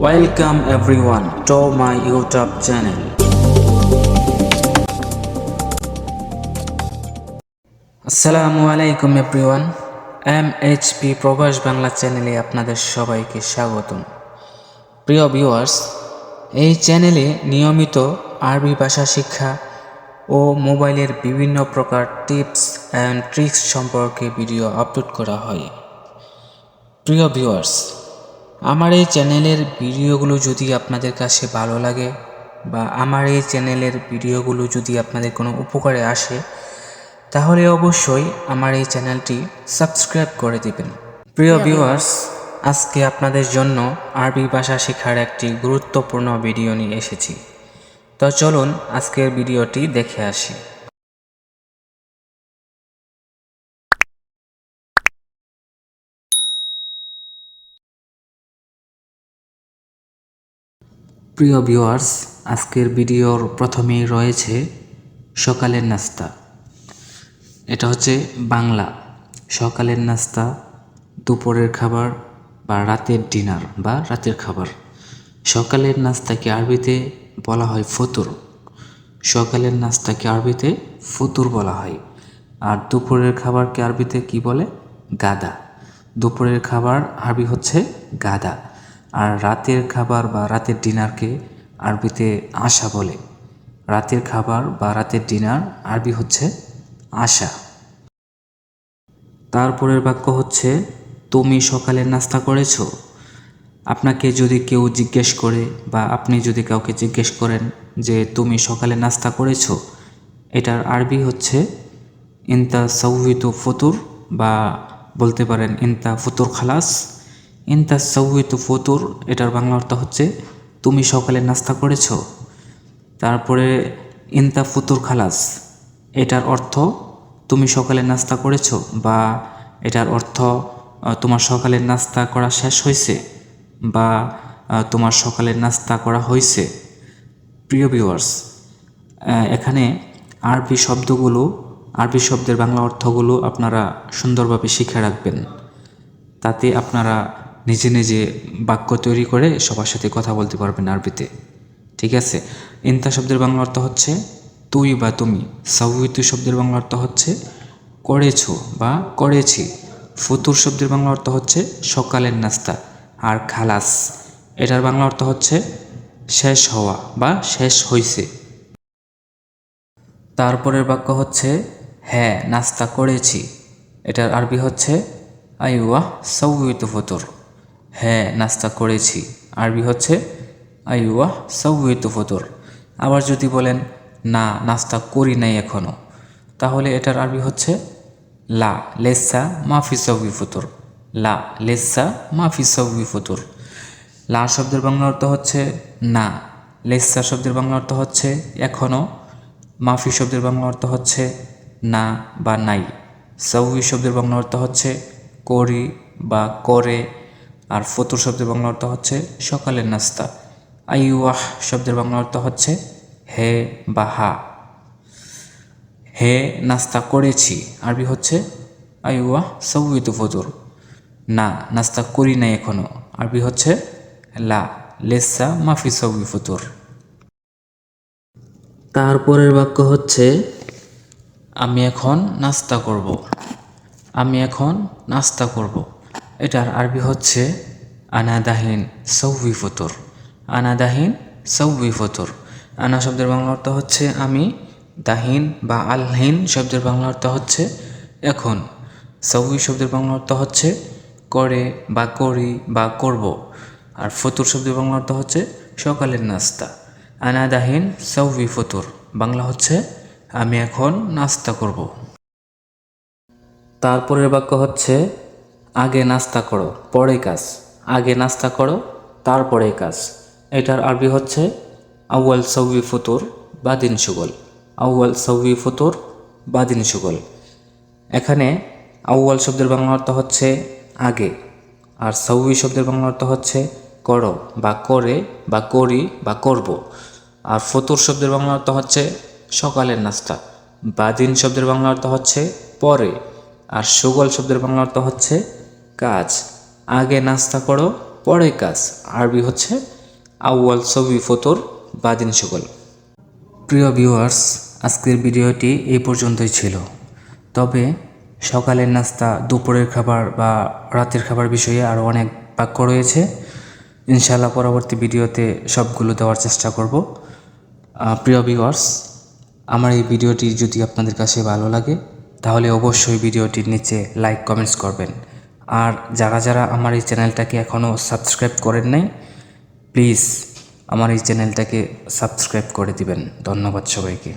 Welcome everyone to my YouTube channel. Assalamu alaikum everyone. MHP probash Bangla চ্যানেলে আপনাদের সবাইকে স্বাগতম। প্রিয় ভিউয়ার্স, এই চ্যানেলে নিয়মিত আরবি ভাষা শিক্ষা ও মোবাইলের বিভিন্ন প্রকার টিপস অ্যান্ড ট্রিক্স সম্পর্কে ভিডিও আপলোড করা হয়। প্রিয় ভিউয়ার্স, আমার এই চ্যানেলের ভিডিওগুলো যদি আপনাদের কাছে ভালো লাগে বা আমার এই চ্যানেলের ভিডিওগুলো যদি আপনাদের কোনো উপকারে আসে, তাহলে অবশ্যই আমার এই চ্যানেলটি সাবস্ক্রাইব করে দিবেন। প্রিয় ভিউয়ার্স, আজকে আপনাদের জন্য আরবি ভাষা শেখার একটি গুরুত্বপূর্ণ ভিডিও নিয়ে এসেছি। তো চলুন আজকের ভিডিওটি দেখে আসি। প্রিয় ভিউয়ার্স, আজকের ভিডিওর প্রথমেই রয়েছে সকালের নাস্তা। এটা হচ্ছে বাংলা সকালের নাস্তা, দুপুরের খাবার বা রাতের ডিনার বা রাতের খাবার। সকালের নাস্তাকে আরবিতে বলা হয় ফতুর। সকালের নাস্তাকে আরবিতে ফতুর বলা হয়। আর দুপুরের খাবারকে আরবিতে কি বলে? গাদা। দুপুরের খাবার আরবি হচ্ছে গাদা। আর রাতের খাবার বা রাতের ডিনারকে আরবিতে আশা বলে। রাতের খাবার বা রাতের ডিনার আরবি হচ্ছে আশা। তারপরের বাক্য হচ্ছে তুমি সকালের নাস্তা করেছো। আপনাকে যদি কেউ জিজ্ঞেস করে বা আপনি যদি কাউকে জিজ্ঞেস করেন যে তুমি সকালে নাস্তা করেছো, এটার আরবি হচ্ছে ইনতা সাউইতু ফতুর, বা বলতে পারেন ইনতা ফুতুর খালাস। ইনতা সাউইতু ফতুর এটার বাংলা অর্থ হচ্ছে তুমি সকালে নাস্তা করেছো। তারপরে ইনতা ফুতুর খালাস এটার অর্থ তুমি সকালে নাস্তা করেছো, বা এটার অর্থ তোমার সকালের নাস্তা করা শেষ হয়েছে, বা তোমার সকালের নাস্তা করা হয়েছে। প্রিয় ভিউয়ার্স, এখানে আরবি শব্দের বাংলা অর্থগুলো আপনারা সুন্দরভাবে শিখে রাখবেন। তাতে আপনারা নিজে নিজে বাক্য তৈরি করে সবার সাথে কথা বলতে পারবেন আরবিতে। ঠিক আছে? ইনতা শব্দের বাংলা অর্থ হচ্ছে তুই বা তুমি। সাউইতু শব্দের বাংলা অর্থ হচ্ছে করেছো বা করেছি। ফুতুর শব্দের বাংলা অর্থ হচ্ছে সকালের নাস্তা। আর খালাস এটার বাংলা অর্থ হচ্ছে শেষ হওয়া বা শেষ হইছে। তারপরের বাক্য হচ্ছে হ্যাঁ নাস্তা করেছি। এটার আরবি হচ্ছে আইওয়া সাউইতু ফুতুর। হ্যাঁ নাস্তা করেছি আরবি হচ্ছে আইওয়া সাউইতু ফুতুর। আবার যদি বলেন না নাস্তা করি নাই এখনো, তাহলে এটার আরবি হচ্ছে লা লেসা মাফি সাউই ফুতুর। লা লেসা মাফি সাউই ফুতুর। লা শব্দের বাংলা অর্থ হচ্ছে না, লেসা শব্দের বাংলা অর্থ হচ্ছে এখনো, মাফি শব্দের বাংলা অর্থ হচ্ছে না বা নাই, সাউই শব্দের বাংলা অর্থ হচ্ছে করি বা করে, আর ফতুর শব্দের বাংলা অর্থ হচ্ছে সকালের নাস্তা। আইওয়াহ শব্দের বাংলা অর্থ হচ্ছে হে বা হা। হে নাস্তা করেছি আরবি হচ্ছে আইওয়াহ সাউইতু ফুতুর। না নাস্তা করি নাই এখনো আরবি হচ্ছে লা লেসা মাফি সাউই ফুতুর। তারপরের বাক্য হচ্ছে আমি এখন নাস্তা করব। আমি এখন নাস্তা করব। এটার আরবি হচ্ছে আনা দাহিন সাউই ফুতুর। আনা দাহিন সাউই ফুতুর। আনা শব্দের বাংলা অর্থ হচ্ছে আমি, দাহিন বা আলহিন শব্দের বাংলা অর্থ হচ্ছে এখন, সাউই শব্দের বাংলা অর্থ হচ্ছে করে বা করি বা করব, আর ফতুর শব্দের বাংলা অর্থ হচ্ছে সকালের নাস্তা। আনা দাহিন সাউই ফতুর বাংলা হচ্ছে আমি এখন নাস্তা করব। তারপরের বাক্য হচ্ছে আগে নাস্তা করো পরে কাজ। আগে নাস্তা করো তারপরে কাজ। এটার আরবি হচ্ছে আউয়াল সাউই ফতুর বাদিন সুগল। আউয়াল সাউই ফতুর বাদিন সুগল। এখানে আউয়াল শব্দের বাংলা অর্থ হচ্ছে আগে, আর সাউই শব্দের বাংলা অর্থ হচ্ছে করো বা করে বা করি বা করব, আর ফতুর শব্দের বাংলা অর্থ হচ্ছে সকালের নাস্তা। বাদিন শব্দের বাংলা অর্থ হচ্ছে পরে, আর সুগল শব্দের বাংলা অর্থ হচ্ছে কাজ। আগে নাস্তা করো পরে কাজ আরবি হচ্ছে আউয়াল ছবি ফতর বাদিন সকল। প্রিয় ভিউয়ার্স, আজকের ভিডিওটি এই পর্যন্তই ছিল। তবে সকালের নাস্তা, দুপুরের খাবার বা রাতের খাবার বিষয়ে আরও অনেক বাক্য রয়েছে। ইনশাআল্লাহ পরবর্তী ভিডিওতে সবগুলো দেওয়ার চেষ্টা করব। প্রিয় ভিউয়ার্স, আমার এই ভিডিওটি যদি আপনাদের কাছে ভালো লাগে তাহলে অবশ্যই ভিডিওটির নিচে লাইক কমেন্টস করবেন। আর যারা যারা আমার এই চ্যানেলটাকে এখনও সাবস্ক্রাইব করেন নাই, প্লিজ আমার এই চ্যানেলটাকে সাবস্ক্রাইব করে দিবেন। ধন্যবাদ সবাইকে।